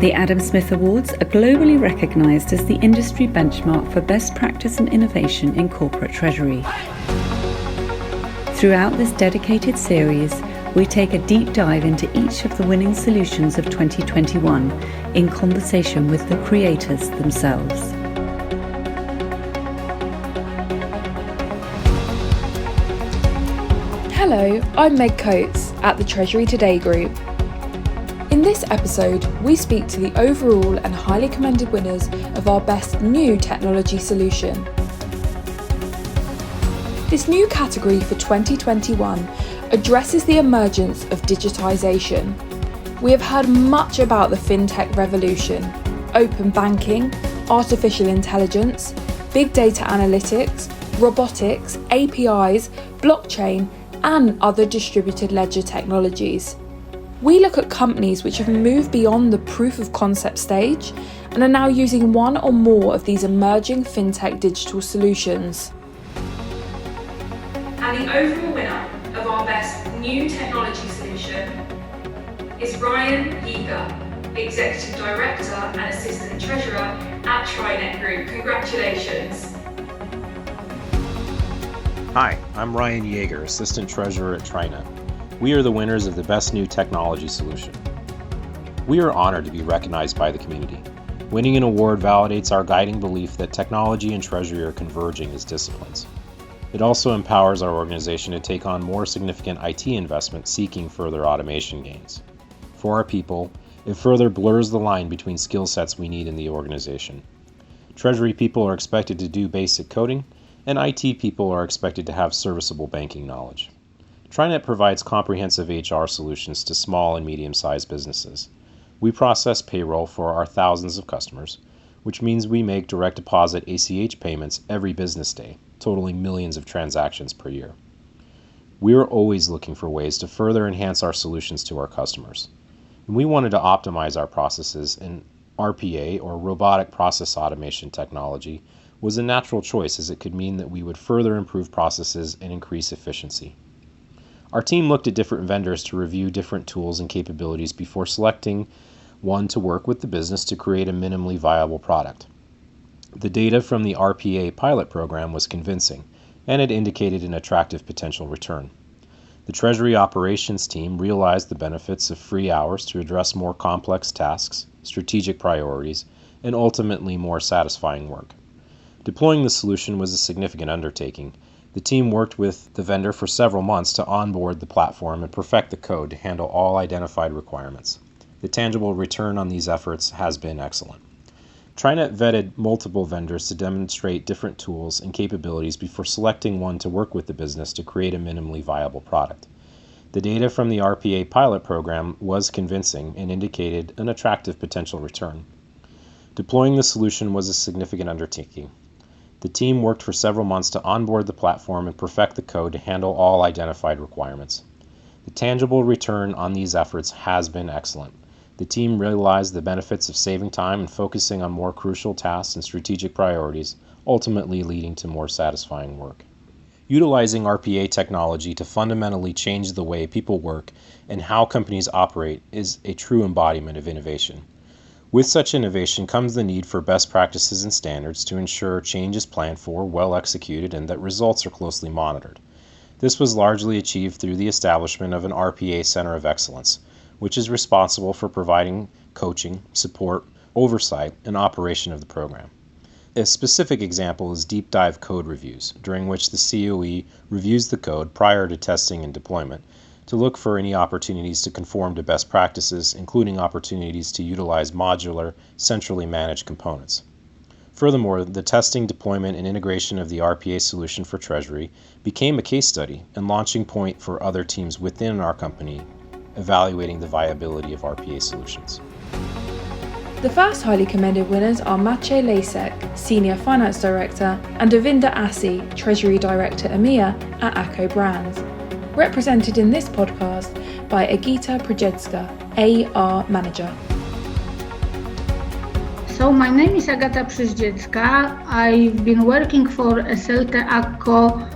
The Adam Smith Awards are globally recognised as the industry benchmark for best practice and innovation in corporate treasury. Throughout this dedicated series, we take a deep dive into each of the winning solutions of 2021 in conversation with the creators themselves. Hello, I'm Meg Coates at the Treasury Today Group. In this episode, we speak to the overall and highly commended winners of our best new technology solution. This new category for 2021 addresses the emergence of digitisation. We have heard much about the fintech revolution, open banking, artificial intelligence, big data analytics, robotics, APIs, blockchain, and other distributed ledger technologies. We look at companies which have moved beyond the proof of concept stage and are now using one or more of these emerging fintech digital solutions. And the overall winner of our best new technology solution is Ryan Yeager, Executive Director and Assistant Treasurer at TriNet Group. Congratulations. Hi, I'm Ryan Yeager, Assistant Treasurer at TriNet. We are the winners of the Best New Technology Solution. We are honored to be recognized by the community. Winning an award validates our guiding belief that technology and treasury are converging as disciplines. It also empowers our organization to take on more significant IT investment seeking further automation gains. For our people, it further blurs the line between skill sets we need in the organization. Treasury people are expected to do basic coding, and IT people are expected to have serviceable banking knowledge. TriNet provides comprehensive HR solutions to small and medium-sized businesses. We process payroll for our thousands of customers, which means we make direct deposit ACH payments every business day, totaling millions of transactions per year. We are always looking for ways to further enhance our solutions to our customers. And we wanted to optimize our processes, and RPA, or robotic process automation technology, was a natural choice as it could mean that we would further improve processes and increase efficiency. Our team looked at different vendors to review different tools and capabilities before selecting one to work with the business to create a minimally viable product. The data from the RPA pilot program was convincing, and it indicated an attractive potential return. The Treasury operations team realized the benefits of free hours to address more complex tasks, strategic priorities, and ultimately more satisfying work. Deploying the solution was a significant undertaking. The team worked with the vendor for several months to onboard the platform and perfect the code to handle all identified requirements. The tangible return on these efforts has been excellent. TriNet vetted multiple vendors to demonstrate different tools and capabilities before selecting one to work with the business to create a minimally viable product. The data from the RPA pilot program was convincing and indicated an attractive potential return. Deploying the solution was a significant undertaking. The team worked for several months to onboard the platform and perfect the code to handle all identified requirements. The tangible return on these efforts has been excellent. The team realized the benefits of saving time and focusing on more crucial tasks and strategic priorities, ultimately leading to more satisfying work. Utilizing RPA technology to fundamentally change the way people work and how companies operate is a true embodiment of innovation. With such innovation comes the need for best practices and standards to ensure change is planned for, well executed, and that results are closely monitored. This was largely achieved through the establishment of an RPA Center of Excellence, which is responsible for providing coaching, support, oversight, and operation of the program. A specific example is deep dive code reviews, during which the COE reviews the code prior to testing and deployment, to look for any opportunities to conform to best practices, including opportunities to utilize modular, centrally managed components. Furthermore, the testing, deployment, and integration of the RPA solution for Treasury became a case study and launching point for other teams within our company evaluating the viability of RPA solutions. The first highly commended winners are Maciej Lasek, Senior Finance Director, and Davinder Assi, Treasury Director EMEA at ACCO Brands, represented in this podcast by Agata Przezdziecka, AR Manager. So my name is Agata Przezdziecka. I've been working for SLT ACCO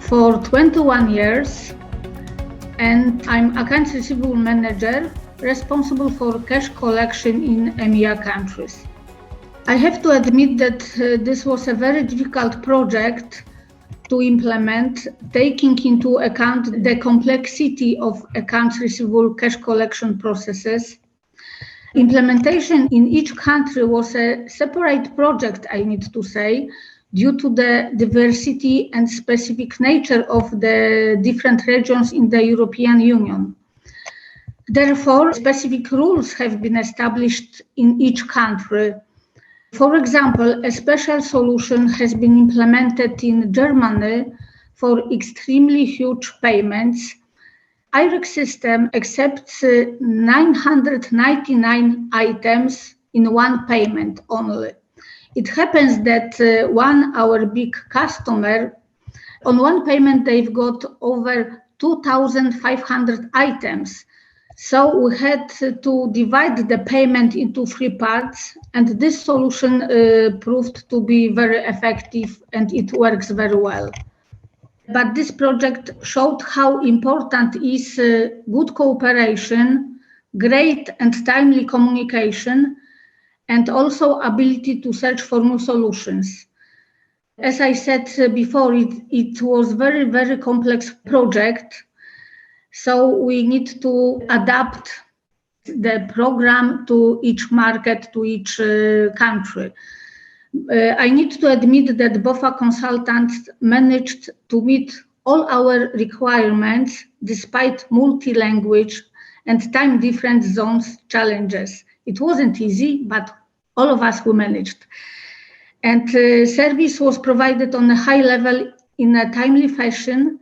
for 21 years and I'm Accounts Receivable Manager responsible for cash collection in EMEA countries. I have to admit that this was a very difficult project to implement, taking into account the complexity of accounts receivable cash collection processes. Implementation in each country was a separate project, I need to say, due to the diversity and specific nature of the different regions in the European Union. Therefore, specific rules have been established in each country. For example, a special solution has been implemented in Germany for extremely huge payments. IREC system accepts 999 items in one payment only. It happens that our big customer, on one payment they've got over 2,500 items. So we had to divide the payment into 3 parts, and this solution proved to be very effective and it works very well. But this project showed how important is good cooperation, great and timely communication, and also ability to search for new solutions. As I said before, it was very, very complex project. So we need to adapt the program to each market, to each country. I need to admit that BOFA consultants managed to meet all our requirements despite multi-language and time different zones challenges. It wasn't easy, but all of us who managed. And service was provided on a high level in a timely fashion.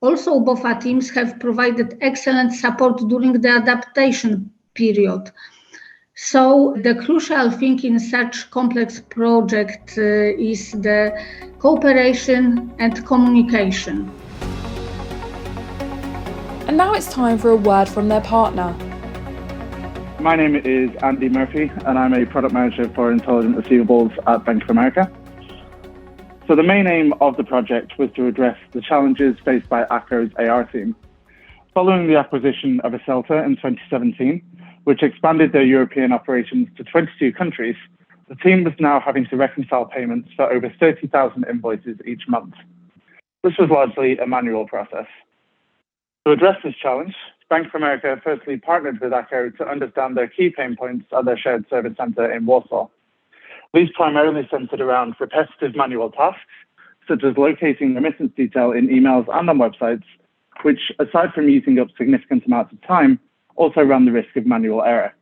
Also, BOFA teams have provided excellent support during the adaptation period. So the crucial thing in such complex project is the cooperation and communication. And now it's time for a word from their partner. My name is Andy Murphy, and I'm a product manager for Intelligent Receivables at Bank of America. So the main aim of the project was to address the challenges faced by ACCO's AR team. Following the acquisition of Aselta in 2017, which expanded their European operations to 22 countries, the team was now having to reconcile payments for over 30,000 invoices each month. This was largely a manual process. To address this challenge, Bank of America firstly partnered with ACCO to understand their key pain points at their shared service center in Warsaw. These primarily centered around repetitive manual tasks, such as locating remittance detail in emails and on websites, which, aside from using up significant amounts of time, also ran the risk of manual error.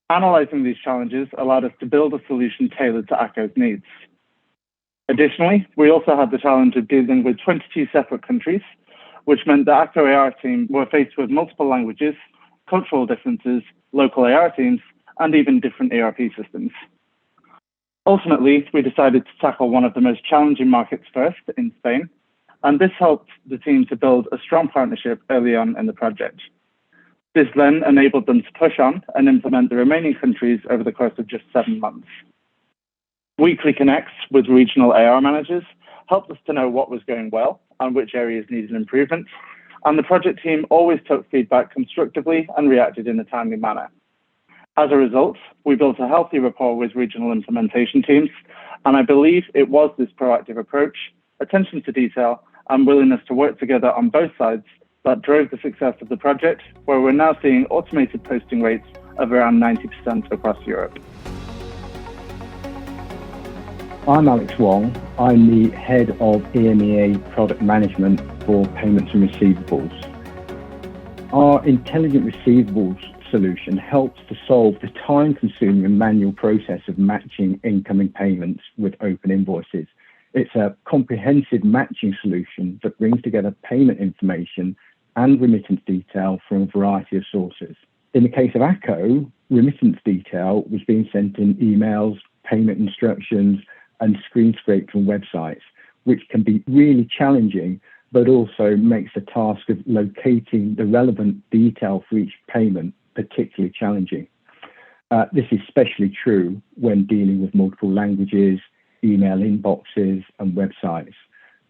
Analyzing these challenges allowed us to build a solution tailored to ACCO's needs. Additionally, we also had the challenge of dealing with 22 separate countries, which meant the ACCO AR team were faced with multiple languages, cultural differences, local AR teams, and even different ERP systems. Ultimately, we decided to tackle one of the most challenging markets first, in Spain, and this helped the team to build a strong partnership early on in the project. This then enabled them to push on and implement the remaining countries over the course of just 7 months. Weekly connects with regional AR managers helped us to know what was going well and which areas needed improvement, and the project team always took feedback constructively and reacted in a timely manner. As a result, we built a healthy rapport with regional implementation teams, and I believe it was this proactive approach, attention to detail, and willingness to work together on both sides that drove the success of the project, where we're now seeing automated posting rates of around 90% across Europe. I'm Alex Wong. I'm the head of EMEA product management for payments and receivables. Our intelligent receivables solution helps to solve the time-consuming and manual process of matching incoming payments with open invoices. It's a comprehensive matching solution that brings together payment information and remittance detail from a variety of sources. In the case of ACCO, remittance detail was being sent in emails, payment instructions, and screen scraped from websites, which can be really challenging, but also makes the task of locating the relevant detail for each payment particularly challenging. This is especially true when dealing with multiple languages, email inboxes, and websites,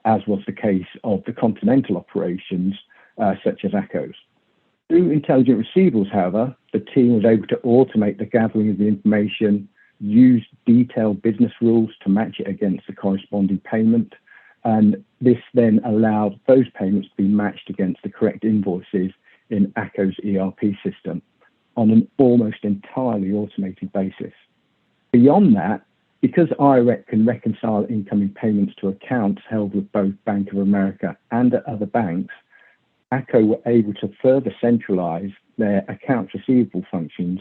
as was the case of the continental operations, such as ACCO's. Through intelligent receivables, however, the team was able to automate the gathering of the information, use detailed business rules to match it against the corresponding payment, and this then allowed those payments to be matched against the correct invoices in ACCO's ERP system on an almost entirely automated basis. Beyond that, because IREC can reconcile incoming payments to accounts held with both Bank of America and at other banks, ACCO were able to further centralize their accounts receivable functions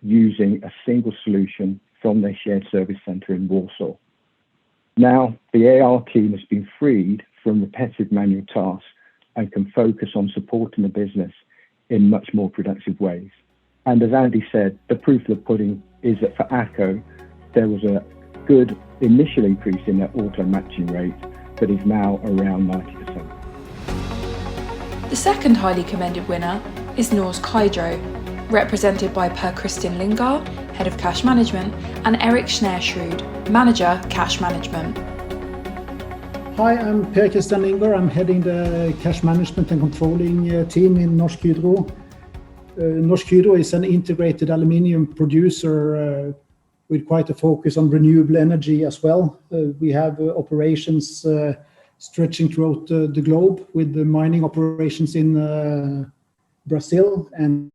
using a single solution from their shared service center in Warsaw. Now, the AR team has been freed from repetitive manual tasks and can focus on supporting the business in much more productive ways. And as Andy said, the proof of the pudding is that for ACCO, there was a good initial increase in their auto matching rate that is now around 90%. The second highly commended winner is Norsk Hydro, represented by Per Christian Lindgård, Head of Cash Management, and Erik Snersrud, Manager Cash Management. Hi, I'm Per Christian Lindgård. I'm heading the Cash Management and Controlling team in Norsk Hydro. Norsk Hydro is an integrated aluminium producer with quite a focus on renewable energy as well. We have operations stretching throughout the globe with the mining operations in Brazil and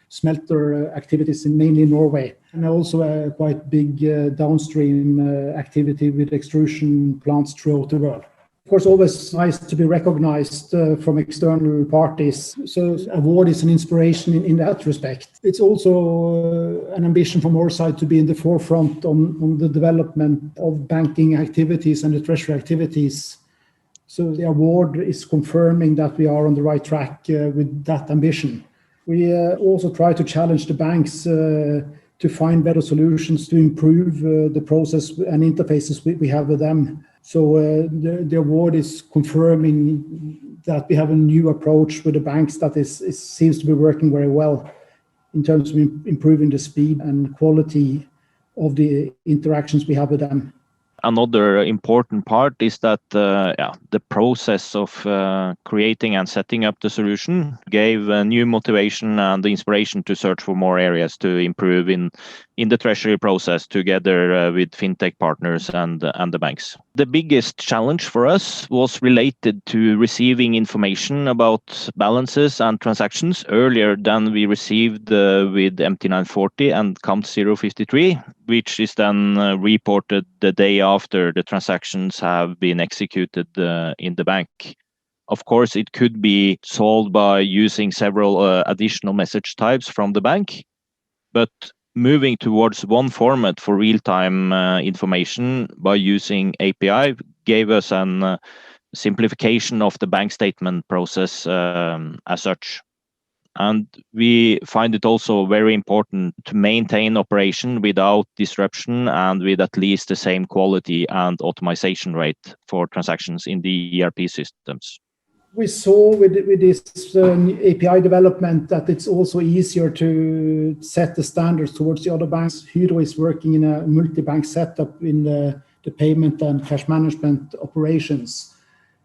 smelter activities in mainly Norway, and also a quite big downstream activity with extrusion plants throughout the world. Of course, always nice to be recognized from external parties. So award is an inspiration in that respect. It's also an ambition from our side to be in the forefront on the development of banking activities and the treasury activities. So the award is confirming that we are on the right track with that ambition. We also try to challenge the banks to find better solutions to improve the process and interfaces we have with them. So the award is confirming that we have a new approach with the banks that seems to be working very well in terms of improving the speed and quality of the interactions we have with them. Another important part is that the process of creating and setting up the solution gave new motivation and the inspiration to search for more areas to improve in the treasury process together with fintech partners and the banks. The biggest challenge for us was related to receiving information about balances and transactions earlier than we received with MT940 and CAMT 053, which is then reported the day after the transactions have been executed in the bank. Of course, it could be solved by using several additional message types from the bank, but moving towards one format for real-time information by using API gave us a simplification of the bank statement process as such. And we find it also very important to maintain operation without disruption and with at least the same quality and optimization rate for transactions in the ERP systems. We saw with this API development that it's also easier to set the standards towards the other banks. Hydro is working in a multi-bank setup in the payment and cash management operations.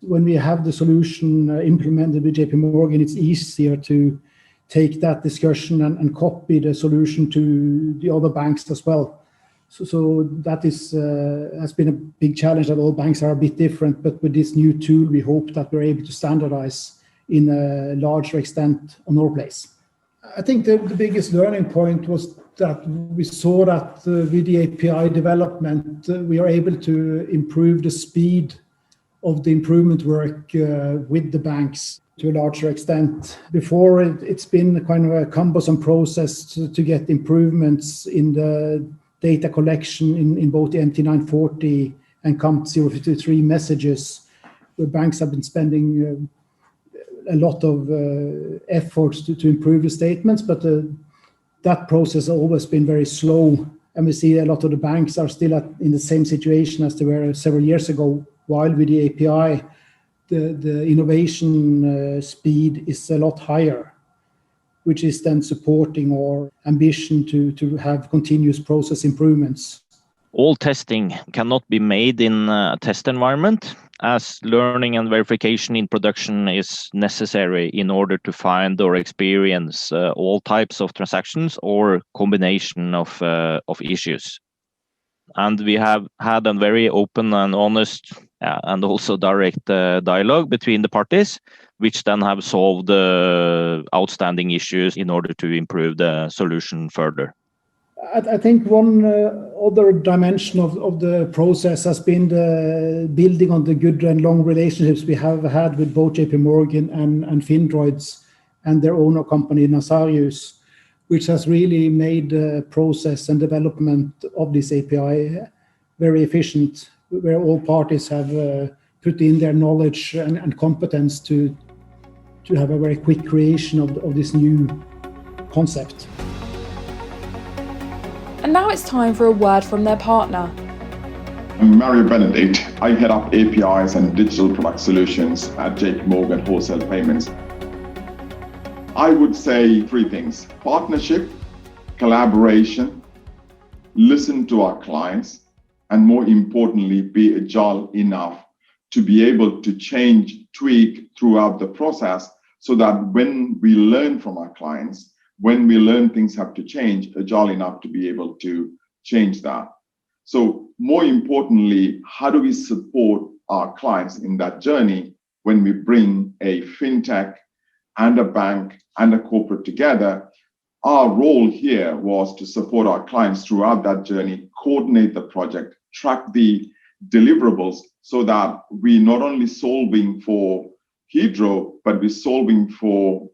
When we have the solution implemented with JP Morgan, it's easier to take that discussion and copy the solution to the other banks as well. So that has been a big challenge that all banks are a bit different, but with this new tool, we hope that we're able to standardize in a larger extent on our place. I think the biggest learning point was that we saw that with the API development, we are able to improve the speed of the improvement work with the banks to a larger extent. Before, it's been kind of a cumbersome process to get improvements in the data collection in both the MT940 and CAMT 053 messages, where banks have been spending a lot of efforts to improve the statements, but that process has always been very slow. And we see a lot of the banks are still in the same situation as they were several years ago, while with the API, the innovation speed is a lot higher, which is then supporting our ambition to have continuous process improvements. All testing cannot be made in a test environment. as learning and verification in production is necessary in order to find or experience all types of transactions or combination of issues. And we have had a very open and honest and also direct dialogue between the parties, which then have solved outstanding issues in order to improve the solution further. I think one other dimension of the process has been the building on the good and long relationships we have had with both JP Morgan and Findroids and their owner company Nasarius, which has really made the process and development of this API very efficient, where all parties have put in their knowledge and competence to have a very quick creation of this new concept. And now it's time for a word from their partner. I'm Mario Benedict. I head up APIs and digital product solutions at JP Morgan Wholesale Payments. I would say three things: partnership, collaboration, listen to our clients, and more importantly, be agile enough to be able to change, tweak throughout the process so that when we learn from our clients, when we learn things have to change, agile enough to be able to change that. So more importantly, how do we support our clients in that journey when we bring a fintech and a bank and a corporate together? Our role here was to support our clients throughout that journey, coordinate the project, track the deliverables so that we not only solving for Hydro, but we're solving for,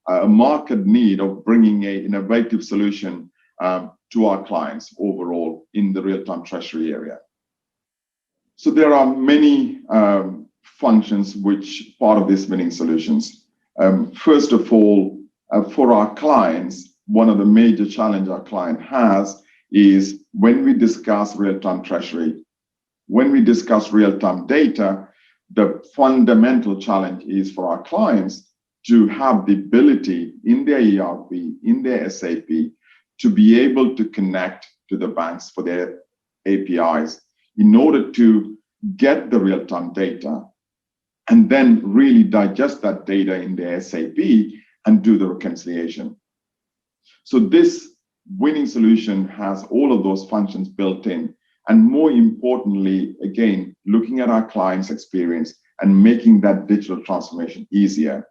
a market need of bringing an innovative solution to our clients overall in the real-time treasury area. So there are many functions which part of these winning solutions. First of all, for our clients, one of the major challenges our client has is when we discuss real-time treasury, when we discuss real-time data, the fundamental challenge is for our clients to have the ability in their ERP, in their SAP, to be able to connect to the banks for their APIs in order to get the real-time data and then really digest that data in the SAP and do the reconciliation. So this winning solution has all of those functions built in, and more importantly, again, looking at our client's experience and making that digital transformation easier.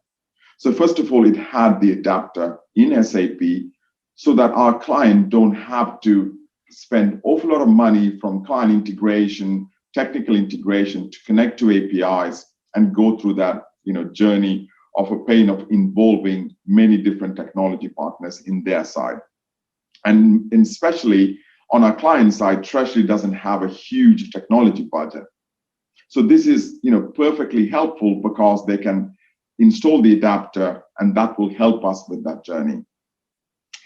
So first of all, it had the adapter in SAP so that our client don't have to spend an awful lot of money from client integration, technical integration to connect to APIs and go through that journey of a pain of involving many different technology partners in their side. And especially on our client side, Treasury doesn't have a huge technology budget. So this is perfectly helpful because they can install the adapter and that will help us with that journey.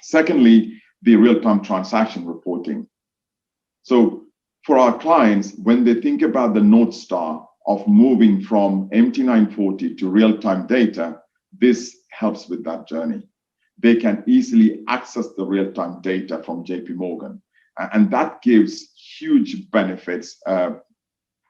Secondly, the real-time transaction reporting. So for our clients, when they think about the North Star of moving from MT940 to real-time data, this helps with that journey. They can easily access the real-time data from JP Morgan, and that gives huge benefits,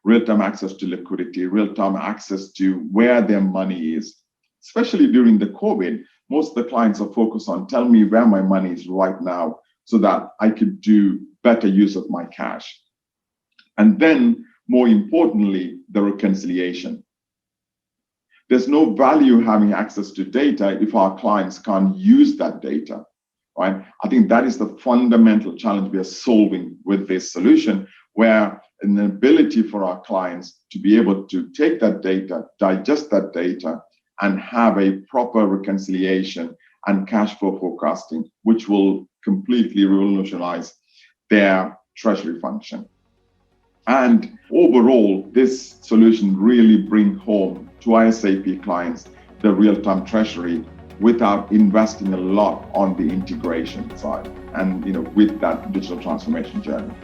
real-time access to liquidity, real-time access to where their money is. Especially during the COVID, most of the clients are focused on tell me where my money is right now so that I could do better use of my cash. And then, more importantly, the reconciliation. There's no value having access to data if our clients can't use that data, right? I think that is the fundamental challenge we are solving with this solution, where an ability for our clients to be able to take that data, digest that data, and have a proper reconciliation and cash flow forecasting, which will completely revolutionize their treasury function. And overall, this solution really brings home to our SAP clients the real-time treasury without investing a lot on the integration side and with that digital transformation journey.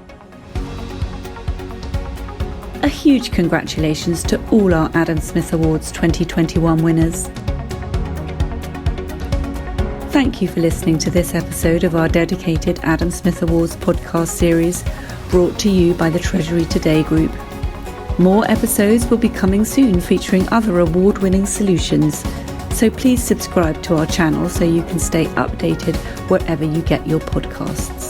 A huge congratulations to all our Adam Smith Awards 2021 winners. Thank you for listening to this episode of our dedicated Adam Smith Awards podcast series, brought to you by the Treasury Today Group. More episodes will be coming soon featuring other award-winning solutions. So please subscribe to our channel so you can stay updated wherever you get your podcasts.